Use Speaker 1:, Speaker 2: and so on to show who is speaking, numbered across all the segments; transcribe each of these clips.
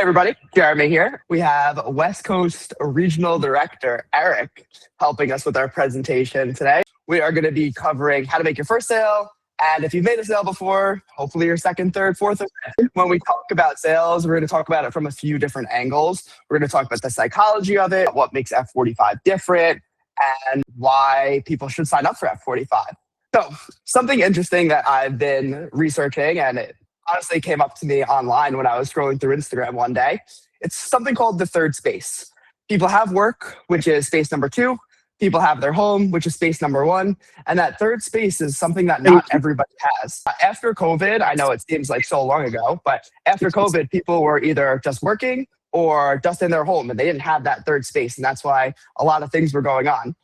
Speaker 1: Hi, everybody. Jeremy here. We have West Coast Regional Director Eric helping us with our presentation today. We are going to be covering how to make your first sale. And if you've made a sale before, hopefully your second, third, fourth, or fifth. When we talk about sales, we're going to talk about it from a few different angles. We're going to talk about the psychology of it, what makes F45 different, and why people should sign up for F45. So, something interesting that I've been researching, and it honestly came up to me online when I was scrolling through Instagram one day. It's something called the third space. People have work, which is space number 2. People have their home, which is space number 1. And that third space is something that not everybody has. After COVID, I know it seems like so long ago, but after COVID, people were either just working or just in their home, and they didn't have that third space. And that's why a lot of things were going on.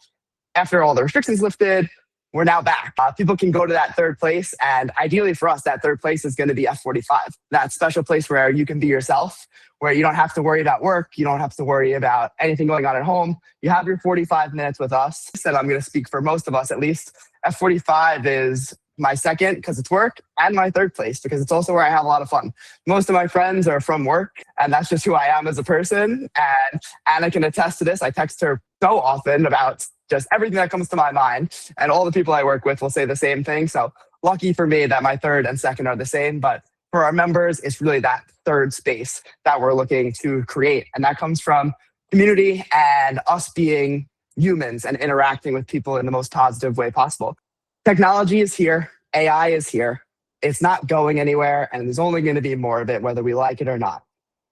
Speaker 1: After all the restrictions lifted, we're now back. People can go to that third place. And ideally for us, that third place is going to be F45. That special place where you can be yourself, where you don't have to worry about work. You don't have to worry about anything going on at home. You have your 45 minutes with us. And I'm going to speak for most of us at least. F45 is my second because it's work, and my third place because it's also where I have a lot of fun. Most of my friends are from work, and that's just who I am as a person. And Anna can attest to this. I text her so often about just everything that comes to my mind, and all the people I work with will say the same thing. So lucky for me that my third and second are the same, but for our members, it's really that third space that we're looking to create. And that comes from community and us being humans and interacting with people in the most positive way possible. Technology is here. AI is here. It's not going anywhere, and there's only going to be more of it, whether we like it or not.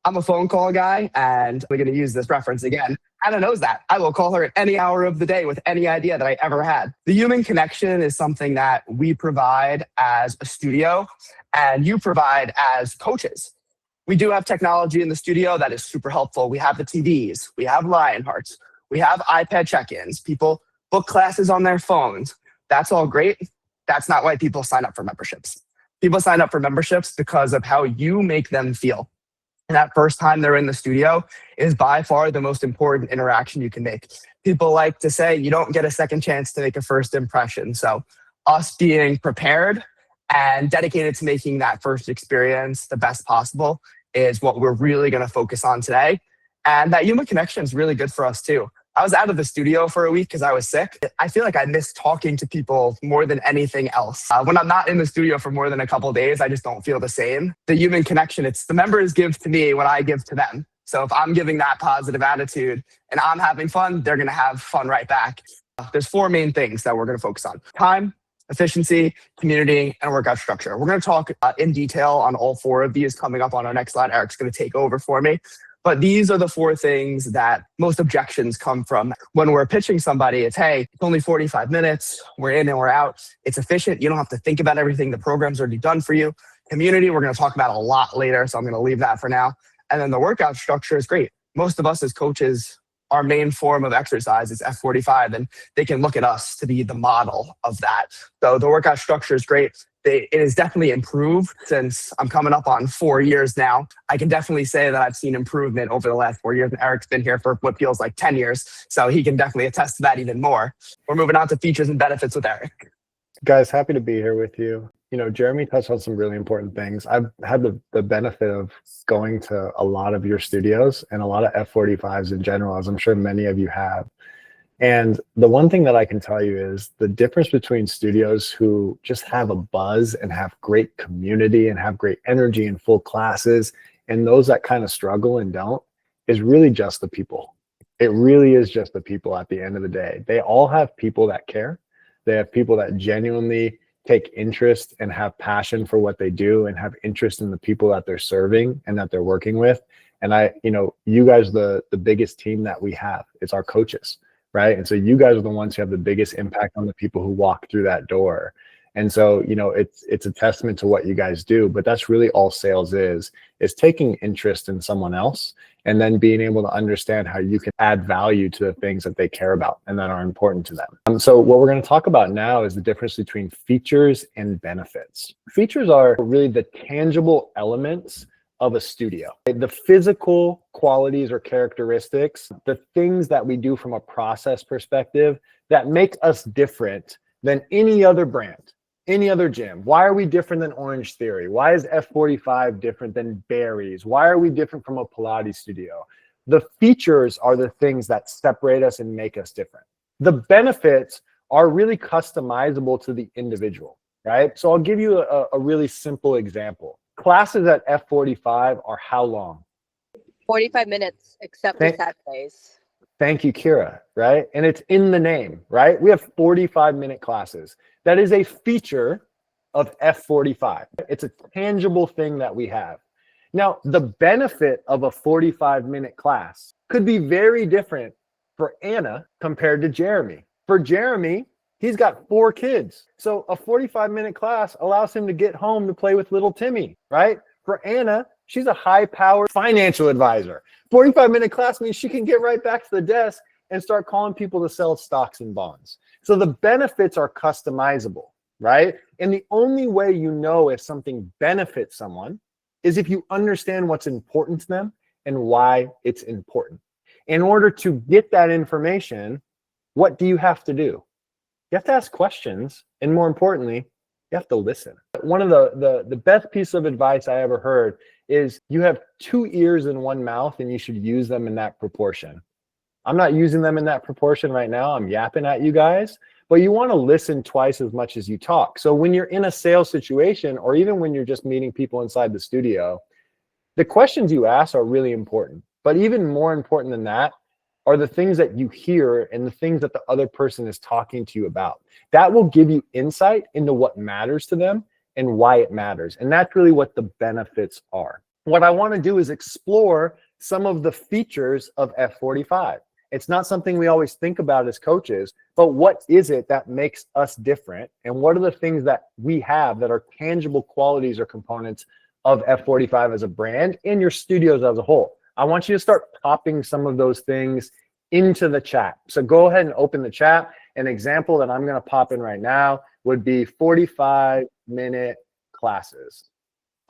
Speaker 1: I'm a phone call guy, and we're going to use this reference again. Anna knows that. I will call her at any hour of the day with any idea that I ever had. The human connection is something that we provide as a studio, and you provide as coaches. We do have technology in the studio that is super helpful. We have the TVs. We have Lionhearts. We have iPad check-ins. People book classes on their phones. That's all great. That's not why people sign up for memberships. People sign up for memberships because of how you make them feel. And that first time they're in the studio is by far the most important interaction you can make. People like to say you don't get a second chance to make a first impression. So us being prepared and dedicated to making that first experience the best possible is what we're really going to focus on today. And that human connection is really good for us too. I was out of the studio for a week because I was sick. I feel like I miss talking to people more than anything else. When I'm not in the studio for more than a couple of days, I just don't feel the same. The human connection, it's the members give to me what I give to them. So if I'm giving that positive attitude and I'm having fun, they're going to have fun right back. There's 4 main things that we're going to focus on: time, efficiency, community, and workout structure. We're going to talk in detail on all 4 of these coming up on our next slide. Eric's going to take over for me. But these are the 4 things that most objections come from. When we're pitching somebody, it's, hey, it's only 45 minutes. We're in and we're out. It's efficient. You don't have to think about everything. The program's already done for you. Community, we're going to talk about a lot later, so I'm going to leave that for now. And then the workout structure is great. Most of us as coaches, our main form of exercise is F45, and they can look at us to be the model of that. So the workout structure is great. It is definitely improved since I'm coming up on 4 years now. I can definitely say that I've seen improvement over the last 4 years. And Eric's been here for what feels like 10 years. So he can definitely attest to that even more. We're moving on to features and benefits with Eric.
Speaker 2: Guys, happy to be here with you. You know, Jeremy touched on some really important things. I've had the benefit of going to a lot of your studios and a lot of F45s in general, as I'm sure many of you have. And the one thing that I can tell you is the difference between studios who just have a buzz and have great community and have great energy and full classes, and those that kind of struggle and don't, is really just the people. It really is just the people at the end of the day. They all have people that care. They have people that genuinely take interest and have passion for what they do and have interest in the people that they're serving and that they're working with. And you guys are the biggest team that we have. It's our coaches. Right. And so you guys are the ones who have the biggest impact on the people who walk through that door. And so, it's a testament to what you guys do, but that's really all sales is taking interest in someone else and then being able to understand how you can add value to the things that they care about and that are important to them. So what we're going to talk about now is the difference between features and benefits. Features are really the tangible elements of a studio. The physical qualities or characteristics, the things that we do from a process perspective that make us different than any other brand. any other gym. Why are we different than Orange Theory? Why is F45 different than Barry's? Why are we different from a Pilates studio? The features are the things that separate us and make us different. The benefits are really customizable to the individual, right? So I'll give you a really simple example. Classes at F45 are how long?
Speaker 3: 45 minutes, except for Saturdays.
Speaker 2: Thank you, Kira, right? And it's in the name, right? We have 45-minute classes. That is a feature of F45. It's a tangible thing that we have. Now, the benefit of a 45-minute class could be very different for Anna compared to Jeremy. For Jeremy, he's got 4 kids. So a 45-minute class allows him to get home to play with little Timmy, right? For Anna, she's a high-powered financial advisor. 45-minute class means she can get right back to the desk and start calling people to sell stocks and bonds. So the benefits are customizable, right? And the only way you know if something benefits someone is if you understand what's important to them and why it's important. In order to get that information, what do you have to do? You have to ask questions, and more importantly, you have to listen. One of the best piece of advice I ever heard is you have 2 ears and 1 mouth, and you should use them in that proportion. I'm not using them in that proportion right now. I'm yapping at you guys, but you want to listen twice as much as you talk. So when you're in a sales situation, or even when you're just meeting people inside the studio, the questions you ask are really important. But even more important than that are the things that you hear and the things that the other person is talking to you about. That will give you insight into what matters to them and why it matters. And that's really what the benefits are. What I want to do is explore some of the features of F45. It's not something we always think about as coaches, but what is it that makes us different? And what are the things that we have that are tangible qualities or components of F45 as a brand and your studios as a whole? I want you to start popping some of those things into the chat. So go ahead and open the chat. An example that I'm going to pop in right now would be 45-minute classes.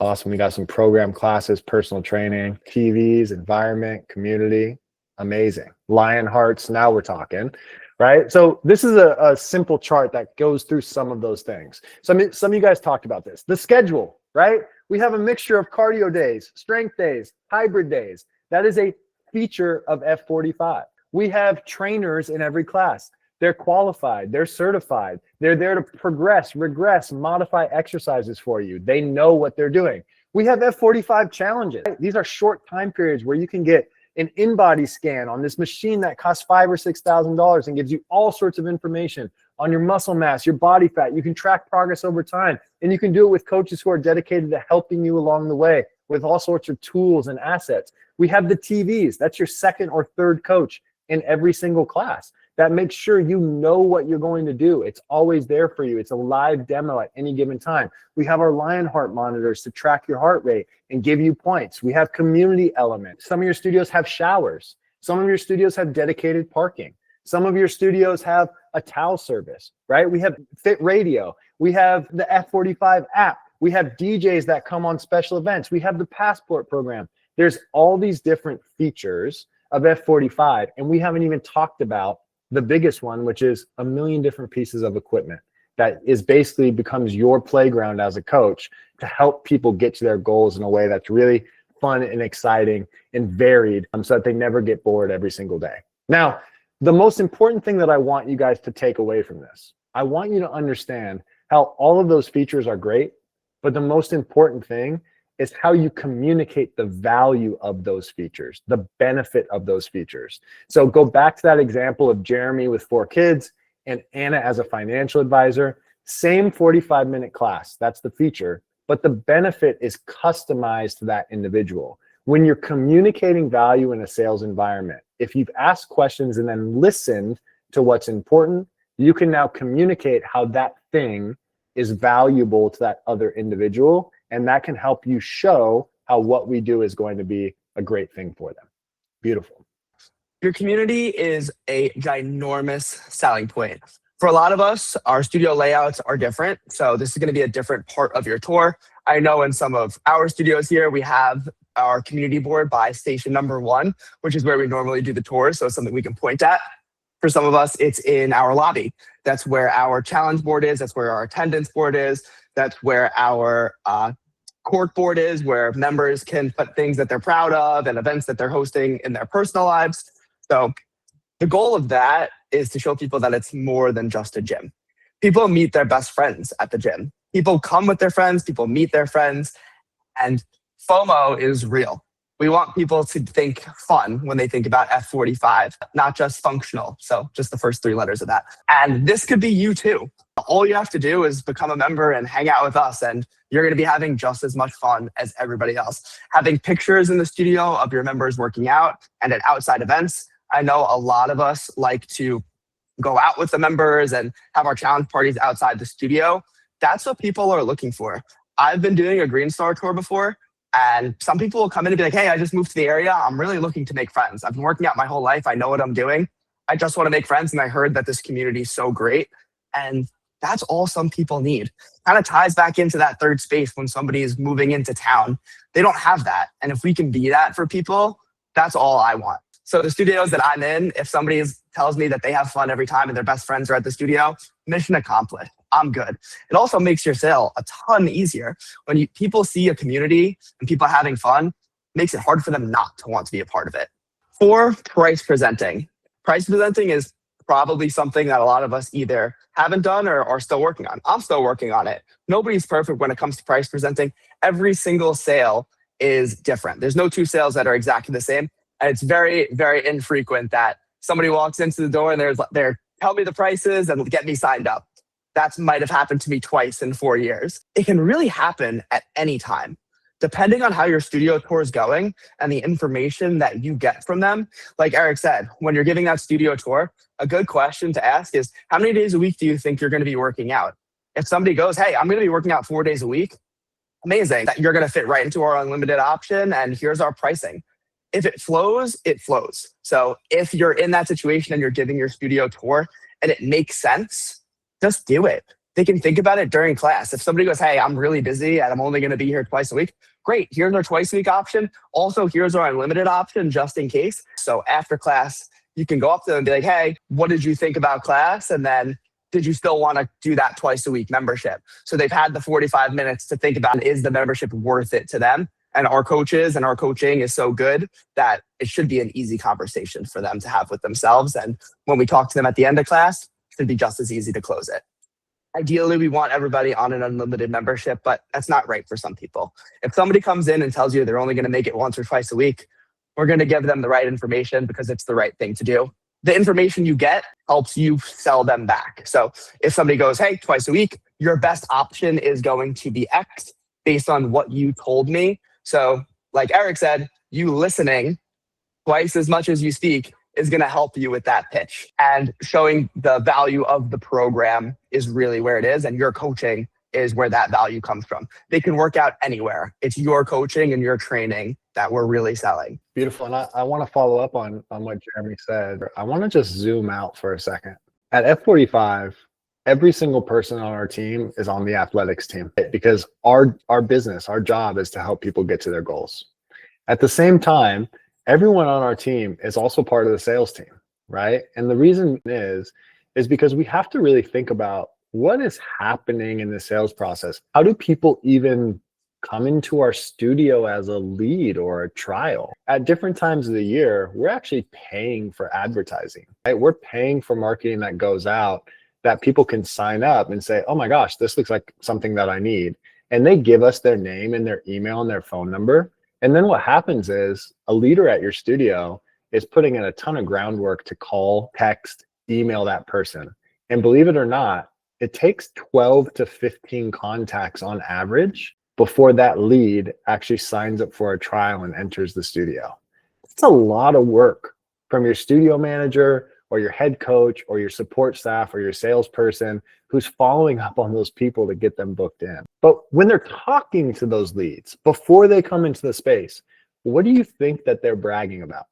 Speaker 2: Awesome. We got some program classes, personal training, TVs, environment, community. Amazing. Lionhearts. Now we're talking, right? So this is a simple chart that goes through some of those things. Some of you guys talked about this. The schedule, right? We have a mixture of cardio days, strength days, hybrid days. That is a feature of F45. We have trainers in every class. They're qualified, they're certified. They're there to progress, regress, modify exercises for you. They know what they're doing. We have F45 challenges. These are short time periods where you can get an in-body scan on this machine that costs $5,000 or $6,000 and gives you all sorts of information on your muscle mass, your body fat. You can track progress over time, and you can do it with coaches who are dedicated to helping you along the way with all sorts of tools and assets. We have the TVs. That's your second or third coach in every single class. That makes sure you know what you're going to do. It's always there for you. It's a live demo at any given time. We have our Lionheart monitors to track your heart rate and give you points. We have community elements. Some of your studios have showers. Some of your studios have dedicated parking. Some of your studios have a towel service, right? We have Fit Radio. We have the F45 app. We have DJs that come on special events. We have the Passport program. There's all these different features of F45, and we haven't even talked about the biggest one, which is a million different pieces of equipment that is basically becomes your playground as a coach to help people get to their goals in a way that's really fun and exciting and varied, so that they never get bored every single day. Now, the most important thing that I want you guys to take away from this, I want you to understand how all of those features are great, but the most important thing is how you communicate the value of those features, the benefit of those features. So go back to that example of Jeremy with 4 kids and Anna as a financial advisor. Same 45-minute class, that's the feature, but the benefit is customized to that individual. When you're communicating value in a sales environment, if you've asked questions and then listened to what's important, you can now communicate how that thing is valuable to that other individual. And that can help you show how what we do is going to be a great thing for them. Beautiful.
Speaker 1: Your community is a ginormous selling point. For a lot of us, our studio layouts are different. So this is going to be a different part of your tour. I know in some of our studios here, we have our community board by station number 1, which is where we normally do the tours. So it's something we can point at. For some of us, it's in our lobby. That's where our challenge board is. That's where our attendance board is. That's where our cork board is, where members can put things that they're proud of and events that they're hosting in their personal lives. So the goal of that is to show people that it's more than just a gym. People meet their best friends at the gym. People come with their friends, people meet their friends, and FOMO is real. We want people to think fun when they think about F45, not just functional. So just the first 3 letters of that. And this could be you too. All you have to do is become a member and hang out with us, and you're going to be having just as much fun as everybody else. Having pictures in the studio of your members working out and at outside events. I know a lot of us like to go out with the members and have our challenge parties outside the studio. That's what people are looking for. I've been doing a Green Star tour before, and some people will come in and be like, hey, I just moved to the area. I'm really looking to make friends. I've been working out my whole life. I know what I'm doing. I just want to make friends. And I heard that this community is so great. And that's all some people need. Kind of ties back into that third space when somebody is moving into town. They don't have that. And if we can be that for people, that's all I want. So the studios that I'm in, if somebody tells me that they have fun every time and their best friends are at the studio, mission accomplished. I'm good. It also makes your sale a ton easier. When people see a community and people having fun, it makes it hard for them not to want to be a part of it. For price presenting. Price presenting is probably something that a lot of us either haven't done or are still working on. I'm still working on it. Nobody's perfect when it comes to price presenting. Every single sale is different. There's no 2 sales that are exactly the same. And it's very, very infrequent that somebody walks into the door and they're tell me the prices and get me signed up. That might have happened to me twice in 4 years. It can really happen at any time. Depending on how your studio tour is going and the information that you get from them, like Eric said, when you're giving that studio tour, a good question to ask is, how many days a week do you think you're going to be working out? If somebody goes, hey, I'm going to be working out 4 days a week, amazing. That you're going to fit right into our unlimited option, and here's our pricing. If it flows, it flows. So if you're in that situation and you're giving your studio tour and it makes sense, just do it. They can think about it during class. If somebody goes, hey, I'm really busy and I'm only going to be here twice a week, great. Here's our twice a week option. Also, here's our unlimited option just in case. So after class, you can go up to them and be like, hey, what did you think about class? And then did you still want to do that twice a week membership? So they've had the 45 minutes to think about, is the membership worth it to them? And our coaches and our coaching is so good that it should be an easy conversation for them to have with themselves. And when we talk to them at the end of class, it should be just as easy to close it. Ideally, we want everybody on an unlimited membership, but that's not right for some people. If somebody comes in and tells you they're only going to make it once or twice a week, we're going to give them the right information because it's the right thing to do. The information you get helps you sell them back. So if somebody goes, hey, twice a week, your best option is going to be X based on what you told me. So like Eric said, you listening twice as much as you speak is going to help you with that pitch, and showing the value of the program is really where it is. And your coaching is where that value comes from. They can work out anywhere. It's your coaching and your training that we're really selling.
Speaker 2: Beautiful. And I want to follow up on what Jeremy said. I want to just zoom out for a second. At F45, every single person on our team is on the athletics team because our business, our job is to help people get to their goals. At the same time, everyone on our team is also part of the sales team, right? And the reason is because we have to really think about what is happening in the sales process. How do people even come into our studio as a lead or a trial? At different times of the year, we're actually paying for advertising, right? We're paying for marketing that goes out that people can sign up and say, oh my gosh, this looks like something that I need. And they give us their name and their email and their phone number. And then what happens is a leader at your studio is putting in a ton of groundwork to call, text, email that person. And believe it or not, it takes 12 to 15 contacts on average before that lead actually signs up for a trial and enters the studio. It's a lot of work from your studio manager or your head coach or your support staff or your salesperson who's following up on those people to get them booked in. But when they're talking to those leads before they come into the space, what do you think that they're bragging about?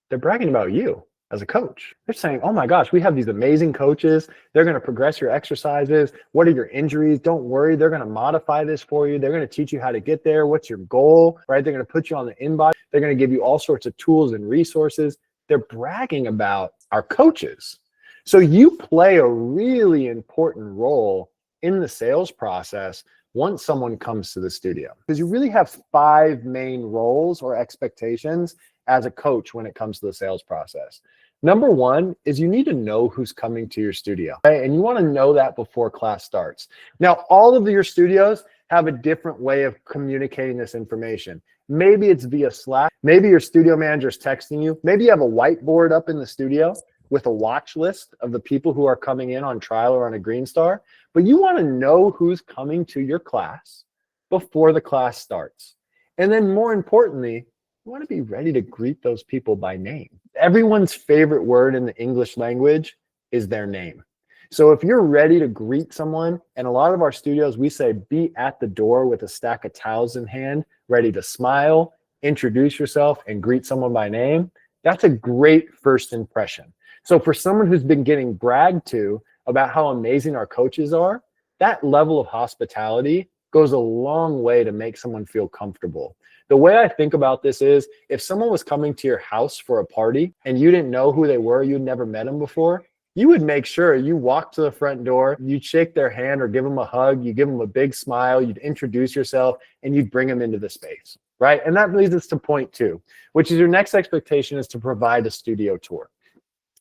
Speaker 2: They're bragging about you as a coach. They're saying, oh my gosh, we have these amazing coaches. They're going to progress your exercises. What are your injuries? Don't worry. They're going to modify this for you. They're going to teach you how to get there. What's your goal, right? They're going to put you on the inbox. They're going to give you all sorts of tools and resources. They're bragging about our coaches. So you play a really important role in the sales process once someone comes to the studio, because you really have 5 main roles or expectations as a coach when it comes to the sales process. Number 1 is you need to know who's coming to your studio, right? And you want to know that before class starts. Now, all of your studios have a different way of communicating this information. Maybe it's via Slack. Maybe your studio manager is texting you. Maybe you have a whiteboard up in the studio with a watch list of the people who are coming in on trial or on a Green Star. But you want to know who's coming to your class before the class starts. And then more importantly, you want to be ready to greet those people by name. Everyone's favorite word in the English language is their name. So if you're ready to greet someone, and a lot of our studios, we say be at the door with a stack of towels in hand, ready to smile, introduce yourself, and greet someone by name, that's a great first impression. So for someone who's been getting bragged to about how amazing our coaches are, that level of hospitality goes a long way to make someone feel comfortable. The way I think about this is, if someone was coming to your house for a party and you didn't know who they were, you'd never met them before, you would make sure you walk to the front door, you'd shake their hand or give them a hug, you give them a big smile, you'd introduce yourself, and you'd bring them into the space, right? And that leads us to point 2, which is your next expectation is to provide a studio tour.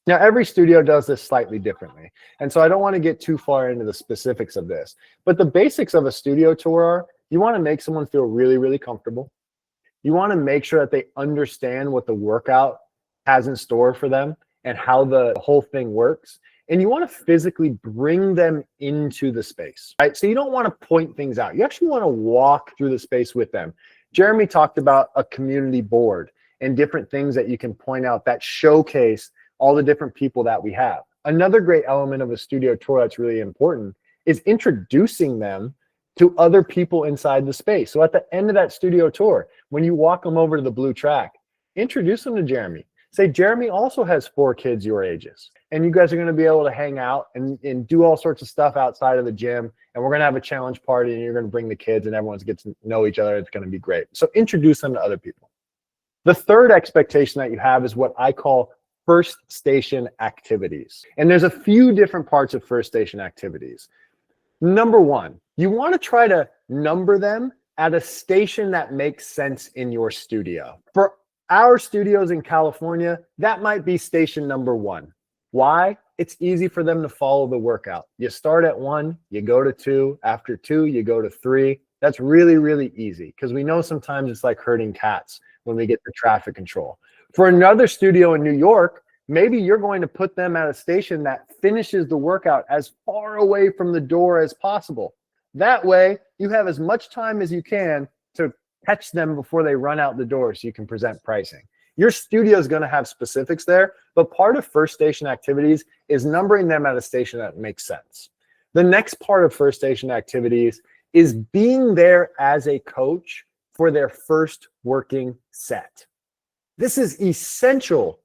Speaker 2: Now, every studio does this slightly differently. And so I don't want to get too far into the specifics of this, but the basics of a studio tour are, you want to make someone feel really, really comfortable. You want to make sure that they understand what the workout has in store for them and how the whole thing works. And you want to physically bring them into the space, right? So you don't want to point things out. You actually want to walk through the space with them. Jeremy talked about a community board and different things that you can point out that showcase all the different people that we have. Another great element of a studio tour that's really important is introducing them to other people inside the space. So at the end of that studio tour, when you walk them over to the blue track, introduce them to Jeremy. Say, Jeremy also has 4 kids your ages, and you guys are going to be able to hang out and do all sorts of stuff outside of the gym, and we're going to have a challenge party, and you're going to bring the kids, and everyone's get to know each other. It's going to be great. So introduce them to other people. The third expectation that you have is what I call first station activities. And there's a few different parts of first station activities. Number 1, you want to try to number them at a station that makes sense in your studio. For our studios in California, that might be station number 1. Why? It's easy for them to follow the workout. You start at 1, you go to 2, after 2, you go to 3. That's really, really easy, because we know sometimes it's like herding cats when we get the traffic control. For another studio in New York, maybe you're going to put them at a station that finishes the workout as far away from the door as possible. That way, you have as much time as you can to catch them before they run out the door so you can present pricing. Your studio is going to have specifics there, but part of first station activities is numbering them at a station that makes sense. The next part of first station activities is being there as a coach for their first working set. This is essential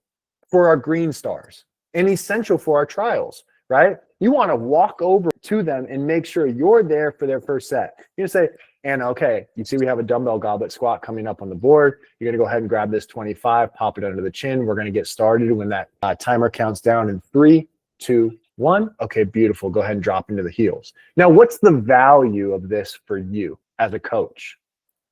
Speaker 2: for our Green Stars and essential for our trials, right? You want to walk over to them and make sure you're there for their first set. You're going to say, Anna, okay, you see we have a dumbbell goblet squat coming up on the board. You're going to go ahead and grab this 25, pop it under the chin. We're going to get started when that timer counts down in 3, 2, 1. Okay, beautiful. Go ahead and drop into the heels. Now, what's the value of this for you as a coach?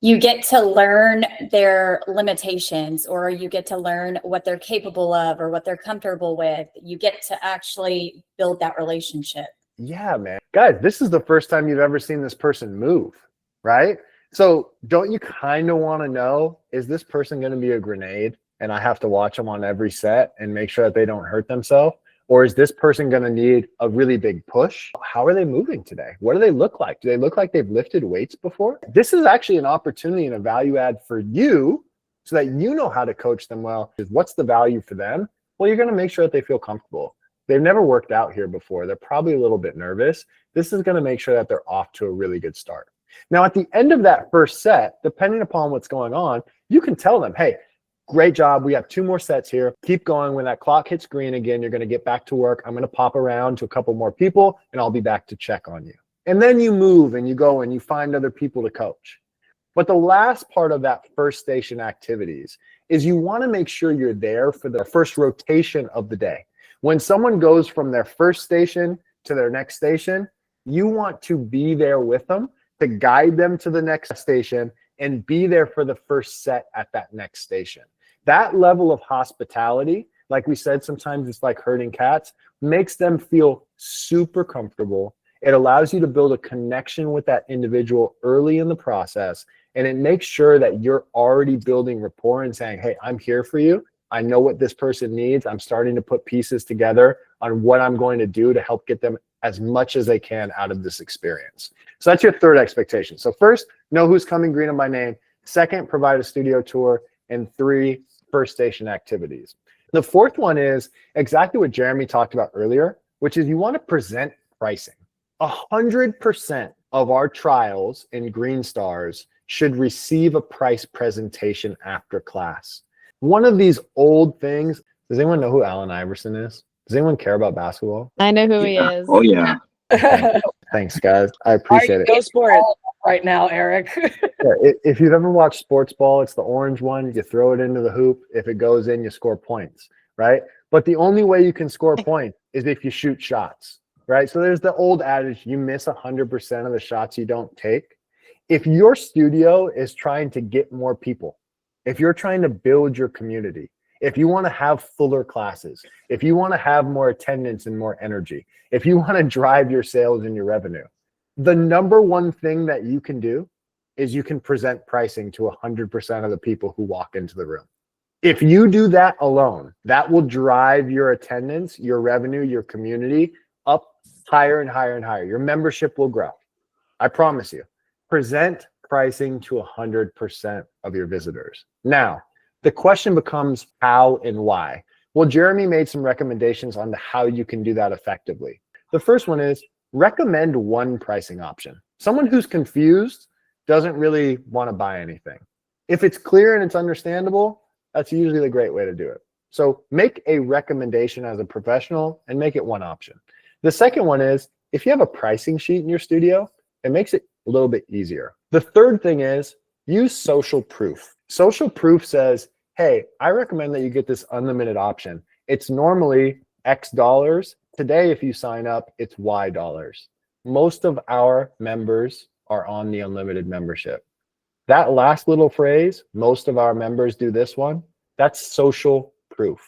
Speaker 4: You get to learn their limitations, or you get to learn what they're capable of or what they're comfortable with. You get to actually build that relationship.
Speaker 2: Yeah, man. Guys, this is the first time you've ever seen this person move, right? So don't you kind of want to know, is this person going to be a grenade and I have to watch them on every set and make sure that they don't hurt themselves? Or is this person going to need a really big push? How are they moving today? What do they look like? Do they look like they've lifted weights before? This is actually an opportunity and a value add for you so that you know how to coach them well. What's the value for them? Well, you're going to make sure that they feel comfortable. They've never worked out here before. They're probably a little bit nervous. This is going to make sure that they're off to a really good start. Now, at the end of that first set, depending upon what's going on, you can tell them, hey, great job. We have 2 more sets here. Keep going. When that clock hits green again, you're going to get back to work. I'm going to pop around to a couple more people and I'll be back to check on you. And then you move and you go and you find other people to coach. But the last part of that first station activities is you want to make sure you're there for the first rotation of the day. When someone goes from their first station to their next station, you want to be there with them to guide them to the next station and be there for the first set at that next station. That level of hospitality, like we said, sometimes it's like herding cats, makes them feel super comfortable. It allows you to build a connection with that individual early in the process, and it makes sure that you're already building rapport and saying, hey, I'm here for you. I know what this person needs. I'm starting to put pieces together on what I'm going to do to help get them as much as they can out of this experience. So that's your third expectation. So first, know who's coming, greet them by name. Second, provide a studio tour. And 3, first station activities. The fourth one is exactly what Jeremy talked about earlier, which is you want to present pricing. 100% of our trials in Green Stars should receive a price presentation after class. One of these old things, does anyone know who Allen Iverson is? Does anyone care about basketball?
Speaker 5: I know who he is.
Speaker 6: Oh yeah.
Speaker 2: Thanks, guys. I appreciate it.
Speaker 7: Go Sport right now, Eric.
Speaker 2: Yeah, if you've ever watched sports ball, it's the orange one. You throw it into the hoop. If it goes in, you score points, right? But the only way you can score points is if you shoot shots, right? So there's the old adage, you miss 100% of the shots you don't take. If your studio is trying to get more people, if you're trying to build your community, if you want to have fuller classes, if you want to have more attendance and more energy, if you want to drive your sales and your revenue, the number one thing that you can do is you can present pricing to 100% of the people who walk into the room. If you do that alone, that will drive your attendance, your revenue, your community up higher and higher and higher. Your membership will grow. I promise you. Present pricing to 100% of your visitors. Now, the question becomes how and why. Well, Jeremy made some recommendations on how you can do that effectively. The first one is recommend one pricing option. Someone who's confused doesn't really want to buy anything. If it's clear and it's understandable, that's usually the great way to do it. So make a recommendation as a professional and make it one option. The second one is if you have a pricing sheet in your studio, it makes it a little bit easier. The third thing is use social proof. Social proof says, hey, I recommend that you get this unlimited option. It's normally X dollars. Today, if you sign up, it's Y dollars. Most of our members are on the unlimited membership. That last little phrase, most of our members do this one, that's social proof.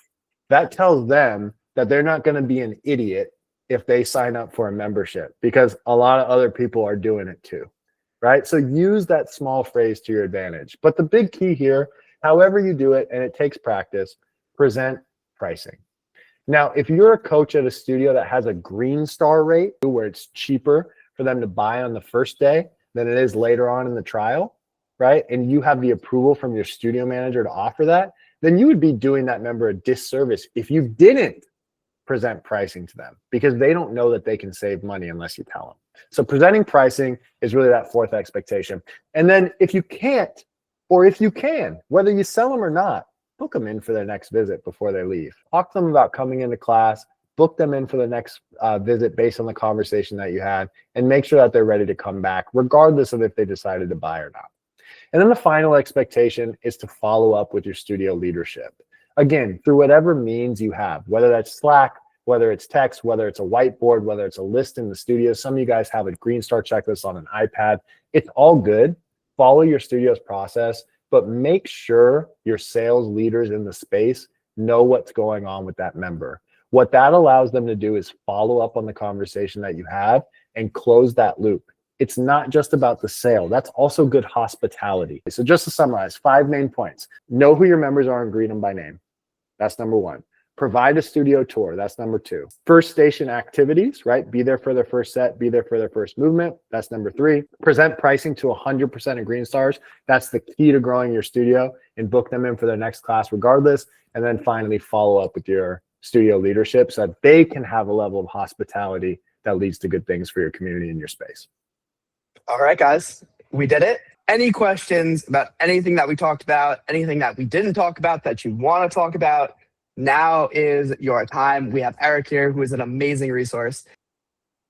Speaker 2: That tells them that they're not going to be an idiot if they sign up for a membership, because a lot of other people are doing it too, right? So use that small phrase to your advantage. But the big key here, however you do it, and it takes practice, present pricing. Now, if you're a coach at a studio that has a Green Star rate where it's cheaper for them to buy on the first day than it is later on in the trial, right? And you have the approval from your studio manager to offer that, then you would be doing that member a disservice if you didn't present pricing to them, because they don't know that they can save money unless you tell them. So presenting pricing is really that fourth expectation. And then if you can't, or if you can, whether you sell them or not, book them in for their next visit before they leave. Talk to them about coming into class, book them in for the next visit based on the conversation that you had, and make sure that they're ready to come back, regardless of if they decided to buy or not. And then the final expectation is to follow up with your studio leadership. Again, through whatever means you have, whether that's Slack, whether it's text, whether it's a whiteboard, whether it's a list in the studio. Some of you guys have a Green Star checklist on an iPad. It's all good. Follow your studio's process, but make sure your sales leaders in the space know what's going on with that member. What that allows them to do is follow up on the conversation that you have and close that loop. It's not just about the sale. That's also good hospitality. So just to summarize, 5 main points. Know who your members are and greet them by name. That's number 1. Provide a studio tour. That's number 2. First station activities, right? Be there for their first set, be there for their first movement. That's number 3. Present pricing to 100% of Green Stars. That's the key to growing your studio, and book them in for their next class regardless. And then finally, follow up with your studio leadership so that they can have a level of hospitality that leads to good things for your community and your space.
Speaker 1: All right, guys, we did it. Any questions about anything that we talked about, anything that we didn't talk about that you want to talk about? Now is your time. We have Eric here, who is an amazing resource.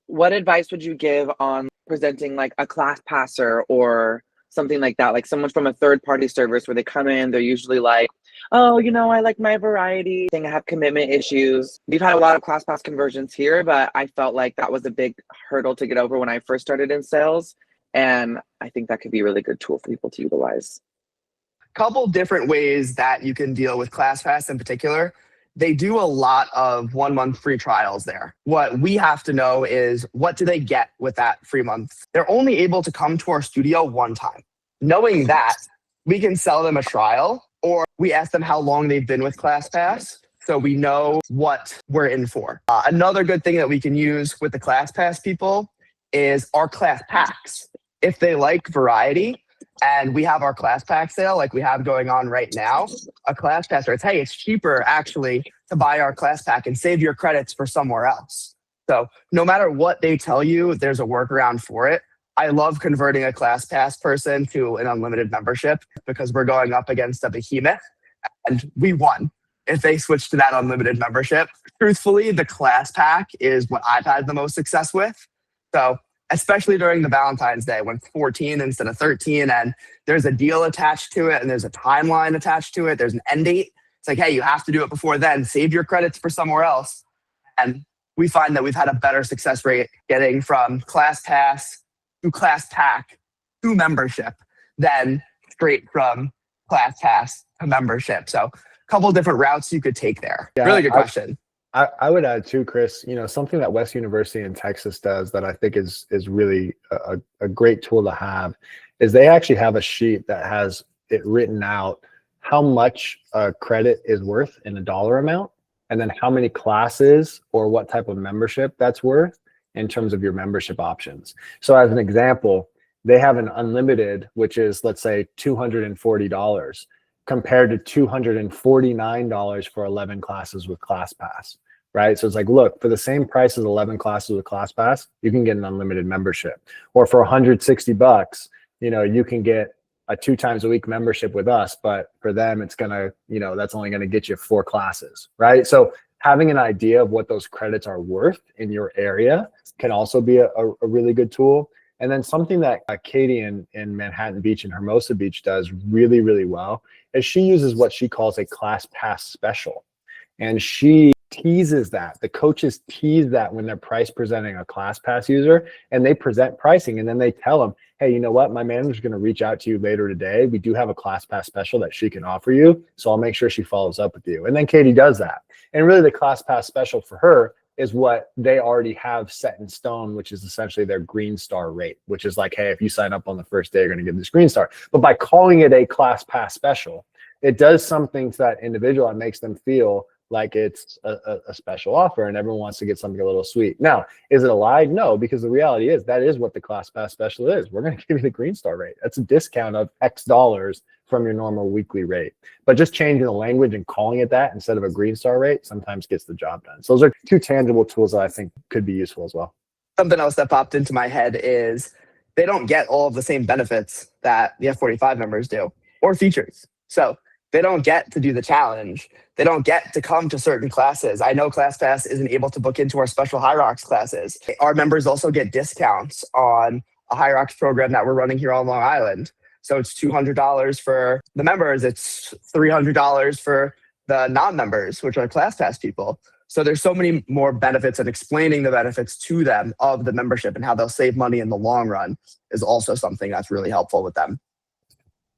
Speaker 7: What advice would you give on presenting like a class passer or something like that? Like someone from a third party service where they come in, they're usually like, oh, I like my variety thing. I have commitment issues. We've had a lot of ClassPass conversions here, but I felt like that was a big hurdle to get over when I first started in sales. And I think that could be a really good tool for people to utilize.
Speaker 1: Couple different ways that you can deal with ClassPass in particular. They do a lot of 1 month free trials there. What we have to know is, what do they get with that free month? They're only able to come to our studio one time. Knowing that, we can sell them a trial, or we ask them how long they've been with ClassPass, so we know what we're in for. Another good thing that we can use with the ClassPass people is our class packs. If they like variety, and we have our class pack sale like we have going on right now, a class pass rates, hey, it's cheaper actually to buy our class pack and save your credits for somewhere else. So no matter what they tell you, there's a workaround for it. I love converting a class pass person to an unlimited membership because we're going up against a behemoth and we won if they switch to that unlimited membership. Truthfully, the class pack is what I've had the most success with. So especially during the Valentine's Day when it's 14 instead of 13 and there's a deal attached to it and there's a timeline attached to it. There's an end date. It's like, hey, you have to do it before then. Save your credits for somewhere else. And we find that we've had a better success rate getting from class pass to class pack to membership than straight from class pass to membership. So a couple of different routes you could take there.
Speaker 2: Yeah,
Speaker 1: really good question.
Speaker 2: I would add too, Chris, something that West University in Texas does that I think is really a great tool to have is they actually have a sheet that has it written out how much credit is worth in a dollar amount, and then how many classes or what type of membership that's worth in terms of your membership options. So as an example, they have an unlimited, which is, let's say, $240 compared to $249 for 11 classes with ClassPass, right? So it's like, look, for the same price as 11 classes with ClassPass, you can get an unlimited membership. Or for $160, you can get a 2 times a week membership with us, but for them, it's gonna, that's only gonna get you 4 classes, right? So having an idea of what those credits are worth in your area can also be a really good tool. And then something that Katie in Manhattan Beach and Hermosa Beach does really, really well is she uses what she calls a ClassPass special. And she teases that. The coaches tease that when they're price presenting a ClassPass user, and they present pricing, and then they tell them, hey, you know what? My manager's going to reach out to you later today. We do have a ClassPass special that she can offer you. So I'll make sure she follows up with you. And then Katie does that. And really the ClassPass special for her is what they already have set in stone, which is essentially their Green Star rate, which is like, hey, if you sign up on the first day, you're going to get this Green Star. But by calling it a ClassPass special, it does something to that individual and makes them feel like it's a special offer and everyone wants to get something a little sweet. Now, is it a lie? No, because the reality is that is what the ClassPass special is. We're going to give you the Green Star rate. That's a discount of X dollars from your normal weekly rate. But just changing the language and calling it that instead of a Green Star rate sometimes gets the job done. So those are 2 tangible tools that I think could be useful as well.
Speaker 1: Something else that popped into my head is they don't get all of the same benefits that the F45 members do or features. So they don't get to do the challenge. They don't get to come to certain classes. I know ClassPass isn't able to book into our special High Rocks classes. Our members also get discounts on a High Rocks program that we're running here on Long Island. So it's $200 for the members. It's $300 for the non-members, which are ClassPass people. So there's so many more benefits, and explaining the benefits to them of the membership and how they'll save money in the long run is also something that's really helpful with them.